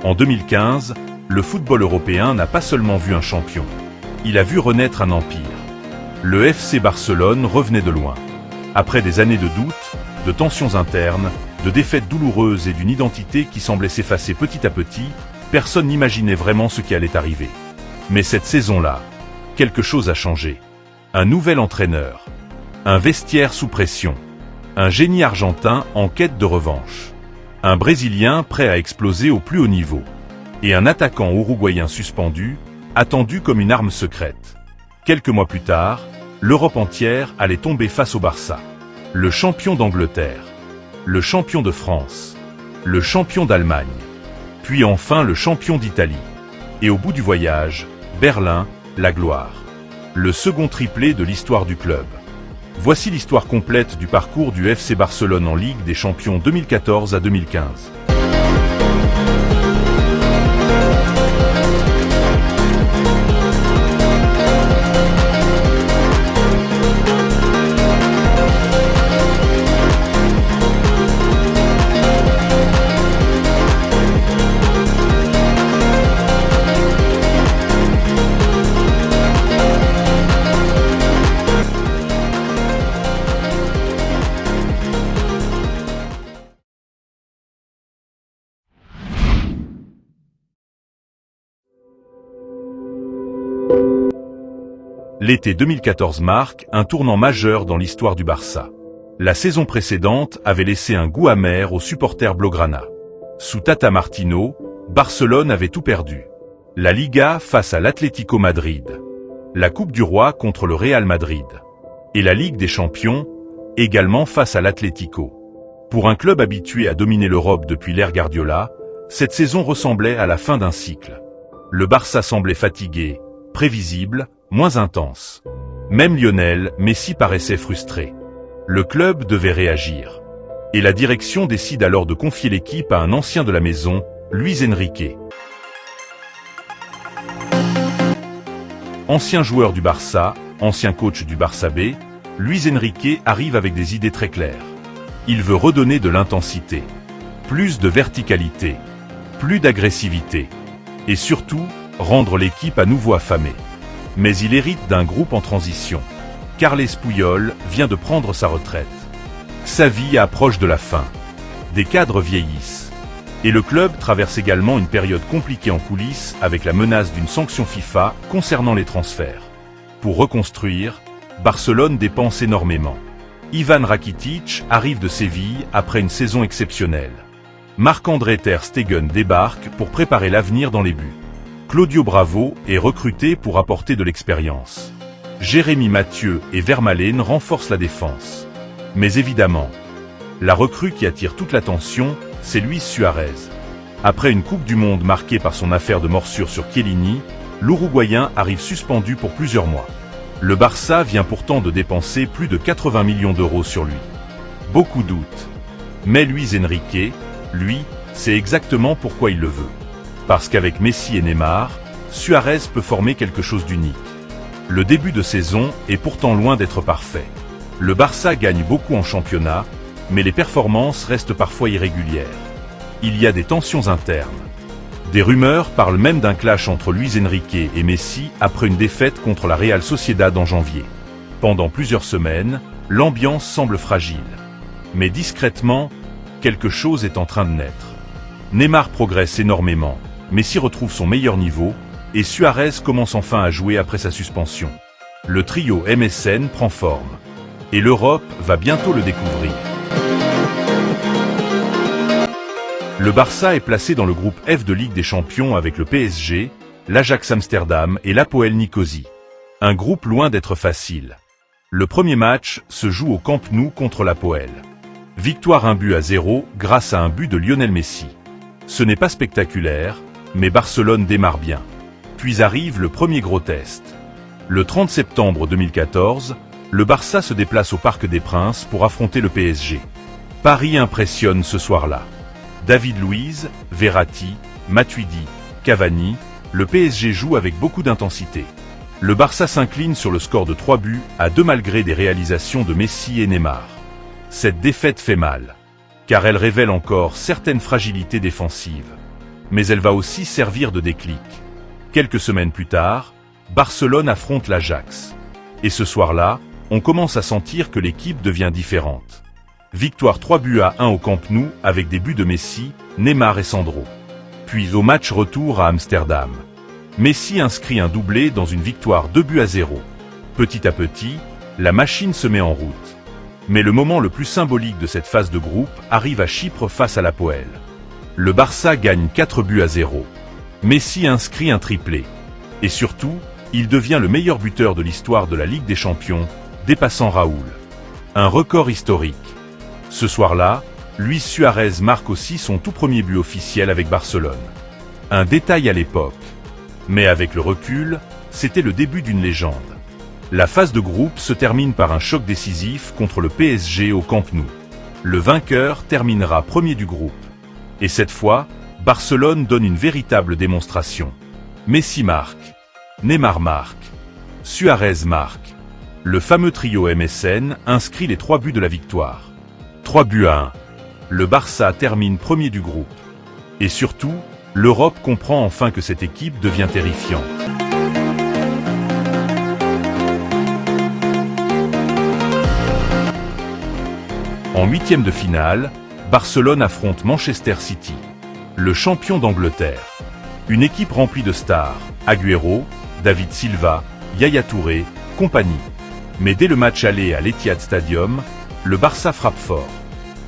En 2015, le football européen n'a pas seulement vu un champion. Il a vu renaître un empire. Le FC Barcelone revenait de loin. Après des années de doutes, de tensions internes, de défaites douloureuses et d'une identité qui semblait s'effacer petit à petit, personne n'imaginait vraiment ce qui allait arriver. Mais cette saison-là, quelque chose a changé. Un nouvel entraîneur. Un vestiaire sous pression. Un génie argentin en quête de revanche. Un Brésilien prêt à exploser au plus haut niveau. Et un attaquant uruguayen suspendu, attendu comme une arme secrète. Quelques mois plus tard, l'Europe entière allait tomber face au Barça. Le champion d'Angleterre. Le champion de France. Le champion d'Allemagne. Puis enfin le champion d'Italie. Et au bout du voyage, Berlin, la gloire. Le second triplé de l'histoire du club. Voici l'histoire complète du parcours du FC Barcelone en Ligue des Champions 2014 à 2015. L'été 2014 marque un tournant majeur dans l'histoire du Barça. La saison précédente avait laissé un goût amer aux supporters blaugrana. Sous Tata Martino, Barcelone avait tout perdu. La Liga face à l'Atlético Madrid. La Coupe du Roi contre le Real Madrid. Et la Ligue des Champions, également face à l'Atlético. Pour un club habitué à dominer l'Europe depuis l'ère Guardiola, cette saison ressemblait à la fin d'un cycle. Le Barça semblait fatigué, prévisible, moins intense. Même Lionel Messi paraissait frustré. Le club devait réagir. Et la direction décide alors de confier l'équipe à un ancien de la maison, Luis Enrique. Ancien joueur du Barça, ancien coach du Barça B, Luis Enrique arrive avec des idées très claires. Il veut redonner de l'intensité, plus de verticalité, plus d'agressivité, et surtout, rendre l'équipe à nouveau affamée. Mais il hérite d'un groupe en transition. Carles Puyol vient de prendre sa retraite. Xavi approche de la fin. Des cadres vieillissent. Et le club traverse également une période compliquée en coulisses avec la menace d'une sanction FIFA concernant les transferts. Pour reconstruire, Barcelone dépense énormément. Ivan Rakitic arrive de Séville après une saison exceptionnelle. Marc-André ter Stegen débarque pour préparer l'avenir dans les buts. Claudio Bravo est recruté pour apporter de l'expérience. Jérémy Mathieu et Vermaelen renforcent la défense. Mais évidemment, la recrue qui attire toute l'attention, c'est Luis Suarez. Après une Coupe du Monde marquée par son affaire de morsure sur Chiellini, l'Uruguayen arrive suspendu pour plusieurs mois. Le Barça vient pourtant de dépenser plus de 80 millions d'euros sur lui. Beaucoup doutent. Mais Luis Enrique, lui, sait exactement pourquoi il le veut. Parce qu'avec Messi et Neymar, Suarez peut former quelque chose d'unique. Le début de saison est pourtant loin d'être parfait. Le Barça gagne beaucoup en championnat, mais les performances restent parfois irrégulières. Il y a des tensions internes. Des rumeurs parlent même d'un clash entre Luis Enrique et Messi après une défaite contre la Real Sociedad en janvier. Pendant plusieurs semaines, l'ambiance semble fragile. Mais discrètement, quelque chose est en train de naître. Neymar progresse énormément. Messi retrouve son meilleur niveau, et Suarez commence enfin à jouer après sa suspension. Le trio MSN prend forme. Et l'Europe va bientôt le découvrir. Le Barça est placé dans le groupe F de Ligue des Champions avec le PSG, l'Ajax Amsterdam et l'Hapoel Nicosie. Un groupe loin d'être facile. Le premier match se joue au Camp Nou contre l'Hapoel. Victoire 1-0 grâce à un but de Lionel Messi. Ce n'est pas spectaculaire, mais Barcelone démarre bien. Puis arrive le premier gros test. Le 30 septembre 2014, le Barça se déplace au Parc des Princes pour affronter le PSG. Paris impressionne ce soir-là. David Luiz, Verratti, Matuidi, Cavani, le PSG joue avec beaucoup d'intensité. Le Barça s'incline sur le score de 3-2 malgré des réalisations de Messi et Neymar. Cette défaite fait mal, car elle révèle encore certaines fragilités défensives. mais elle va aussi servir de déclic. Quelques semaines plus tard, Barcelone affronte l'Ajax. Et ce soir-là, on commence à sentir que l'équipe devient différente. Victoire 3-1 au Camp Nou avec des buts de Messi, Neymar et Sandro. Puis au match retour à Amsterdam. Messi inscrit un doublé dans une victoire 2-0. Petit à petit, la machine se met en route. Mais le moment le plus symbolique de cette phase de groupe arrive à Chypre face à l'Apoel. Le Barça gagne 4-0. Messi inscrit un triplé. Et surtout, il devient le meilleur buteur de l'histoire de la Ligue des Champions, dépassant Raoul. Un record historique. Ce soir-là, Luis Suarez marque aussi son tout premier but officiel avec Barcelone. Un détail à l'époque. Mais avec le recul, c'était le début d'une légende. La phase de groupe se termine par un choc décisif contre le PSG au Camp Nou. Le vainqueur terminera premier du groupe. Et cette fois, Barcelone donne une véritable démonstration. Messi marque. Neymar marque. Suarez marque. Le fameux trio MSN inscrit les 3 buts de la victoire. 3-1. Le Barça termine premier du groupe. Et surtout, l'Europe comprend enfin que cette équipe devient terrifiante. En huitième de finale, Barcelone affronte Manchester City, le champion d'Angleterre. Une équipe remplie de stars, Agüero, David Silva, Yaya Touré, compagnie. Mais dès le match aller à l'Etihad Stadium, le Barça frappe fort.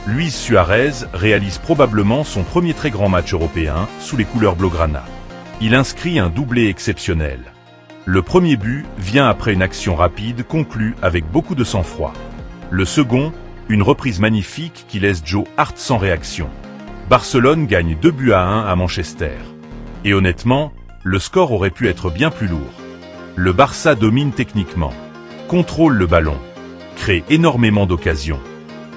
Luis Suarez réalise probablement son premier très grand match européen sous les couleurs blaugrana. Il inscrit un doublé exceptionnel. Le premier but vient après une action rapide conclue avec beaucoup de sang-froid. Le second, une reprise magnifique qui laisse Joe Hart sans réaction. Barcelone gagne 2-1 à Manchester. Et honnêtement, le score aurait pu être bien plus lourd. Le Barça domine techniquement, contrôle le ballon, crée énormément d'occasions.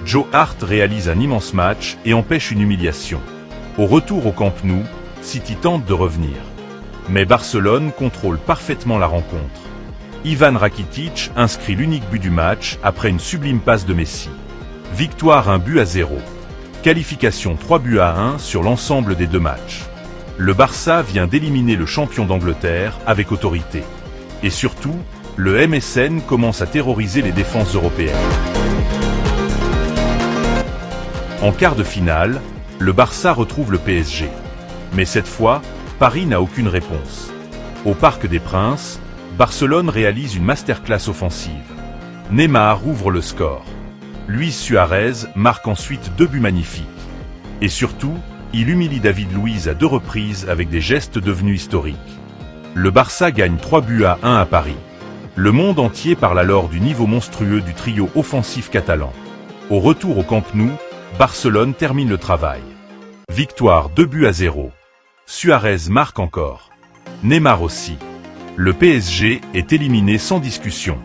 Joe Hart réalise un immense match et empêche une humiliation. Au retour au Camp Nou, City tente de revenir. Mais Barcelone contrôle parfaitement la rencontre. Ivan Rakitic inscrit l'unique but du match après une sublime passe de Messi. Victoire 1-0. Qualification 3-1 sur l'ensemble des 2 matchs. Le Barça vient d'éliminer le champion d'Angleterre avec autorité. Et surtout, le MSN commence à terroriser les défenses européennes. En quart de finale, le Barça retrouve le PSG. Mais cette fois, Paris n'a aucune réponse. Au Parc des Princes, Barcelone réalise une masterclass offensive. Neymar ouvre le score. Luis Suarez marque ensuite 2 buts magnifiques. Et surtout, il humilie David Luiz à 2 reprises avec des gestes devenus historiques. Le Barça gagne 3-1 à Paris. Le monde entier parle alors du niveau monstrueux du trio offensif catalan. Au retour au Camp Nou, Barcelone termine le travail. Victoire 2-0. Suarez marque encore. Neymar aussi. Le PSG est éliminé sans discussion.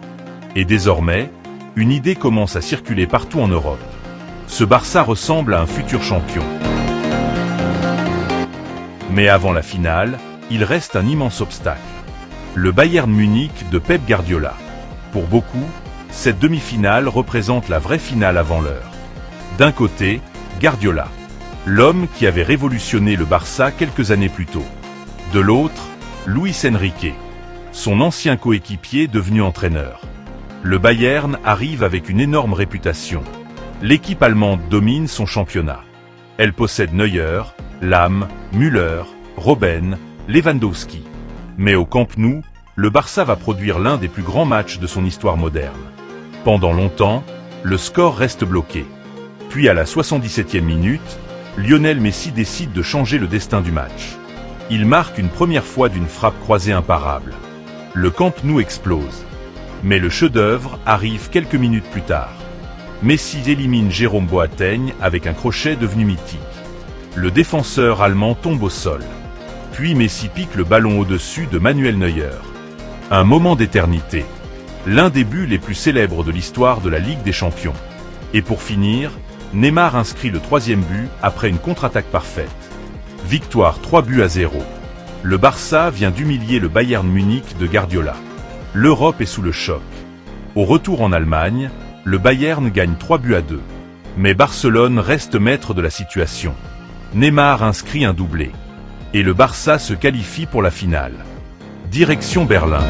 Et désormais, une idée commence à circuler partout en Europe. Ce Barça ressemble à un futur champion. Mais avant la finale, il reste un immense obstacle. Le Bayern Munich de Pep Guardiola. Pour beaucoup, cette demi-finale représente la vraie finale avant l'heure. D'un côté, Guardiola, l'homme qui avait révolutionné le Barça quelques années plus tôt. De l'autre, Luis Enrique, son ancien coéquipier devenu entraîneur. Le Bayern arrive avec une énorme réputation. L'équipe allemande domine son championnat. Elle possède Neuer, Lahm, Müller, Robben, Lewandowski. Mais au Camp Nou, le Barça va produire l'un des plus grands matchs de son histoire moderne. Pendant longtemps, le score reste bloqué. Puis à la 77e minute, Lionel Messi décide de changer le destin du match. Il marque une première fois d'une frappe croisée imparable. Le Camp Nou explose. Mais le chef-d'œuvre arrive quelques minutes plus tard. Messi élimine Jérôme Boateng avec un crochet devenu mythique. Le défenseur allemand tombe au sol. Puis Messi pique le ballon au-dessus de Manuel Neuer. Un moment d'éternité. L'un des buts les plus célèbres de l'histoire de la Ligue des Champions. Et pour finir, Neymar inscrit le 3e but après une contre-attaque parfaite. Victoire 3-0. Le Barça vient d'humilier le Bayern Munich de Guardiola. L'Europe est sous le choc. Au retour en Allemagne, le Bayern gagne 3-2. Mais Barcelone reste maître de la situation. Neymar inscrit un doublé. Et le Barça se qualifie pour la finale. Direction Berlin.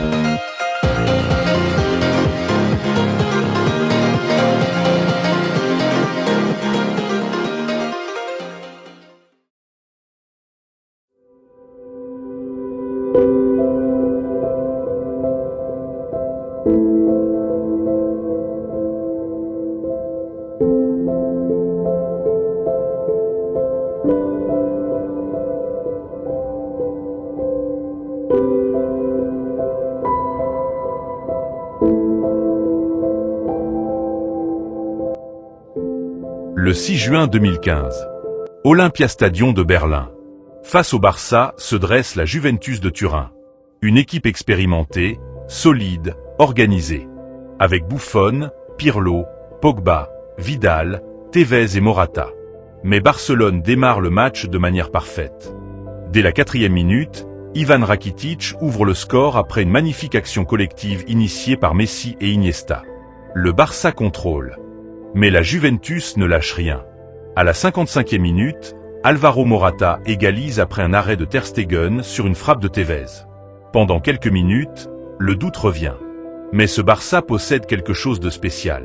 Le 6 juin 2015. Olympiastadion de Berlin. Face au Barça se dresse la Juventus de Turin. Une équipe expérimentée, solide, organisée. Avec Buffon, Pirlo, Pogba, Vidal, Tevez et Morata. Mais Barcelone démarre le match de manière parfaite. Dès la 4e minute, Ivan Rakitic ouvre le score après une magnifique action collective initiée par Messi et Iniesta. Le Barça contrôle. Mais la Juventus ne lâche rien. À la 55e minute, Alvaro Morata égalise après un arrêt de Ter Stegen sur une frappe de Tevez. Pendant quelques minutes, le doute revient. Mais ce Barça possède quelque chose de spécial.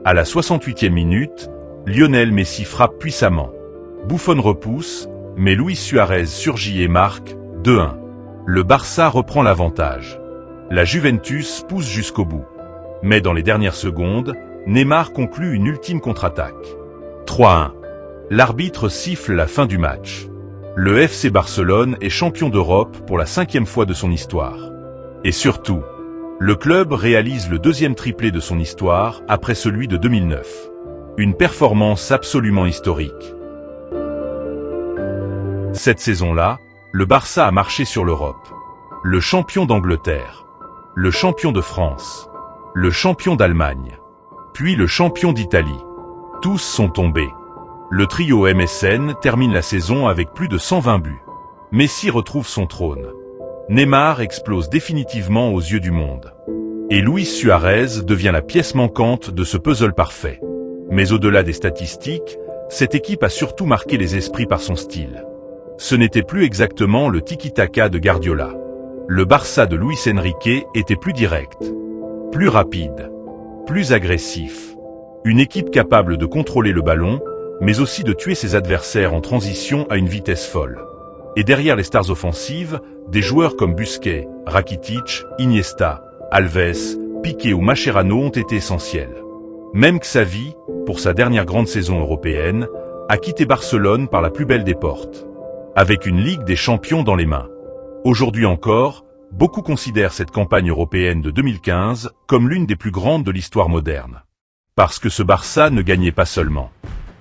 À la 68e minute, Lionel Messi frappe puissamment. Buffon repousse, mais Luis Suarez surgit et marque 2-1. Le Barça reprend l'avantage. La Juventus pousse jusqu'au bout. Mais dans les dernières secondes, Neymar conclut une ultime contre-attaque. 3-1. L'arbitre siffle la fin du match. Le FC Barcelone est champion d'Europe pour la 5e fois de son histoire. Et surtout, le club réalise le 2e triplé de son histoire après celui de 2009. Une performance absolument historique. Cette saison-là, le Barça a marché sur l'Europe. Le champion d'Angleterre, le champion de France, le champion d'Allemagne, puis le champion d'Italie. Tous sont tombés. Le trio MSN termine la saison avec plus de 120 buts. Messi retrouve son trône. Neymar explose définitivement aux yeux du monde. Et Luis Suarez devient la pièce manquante de ce puzzle parfait. Mais au-delà des statistiques, cette équipe a surtout marqué les esprits par son style. Ce n'était plus exactement le tiki-taka de Guardiola. Le Barça de Luis Enrique était plus direct, plus rapide, plus agressif. Une équipe capable de contrôler le ballon, mais aussi de tuer ses adversaires en transition à une vitesse folle. Et derrière les stars offensives, des joueurs comme Busquets, Rakitic, Iniesta, Alves, Piqué ou Mascherano ont été essentiels. Même Xavi, pour sa dernière grande saison européenne, a quitté Barcelone par la plus belle des portes. Avec une Ligue des Champions dans les mains. Aujourd'hui encore, beaucoup considèrent cette campagne européenne de 2015 comme l'une des plus grandes de l'histoire moderne. Parce que ce Barça ne gagnait pas seulement.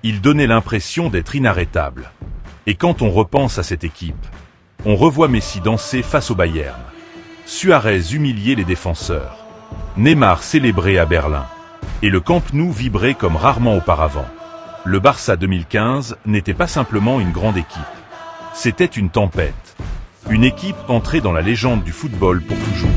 Il donnait l'impression d'être inarrêtable. Et quand on repense à cette équipe, on revoit Messi danser face au Bayern. Suarez humilier les défenseurs. Neymar célébrer à Berlin. Et le Camp Nou vibrer comme rarement auparavant. Le Barça 2015 n'était pas simplement une grande équipe. C'était une tempête. Une équipe entrée dans la légende du football pour toujours.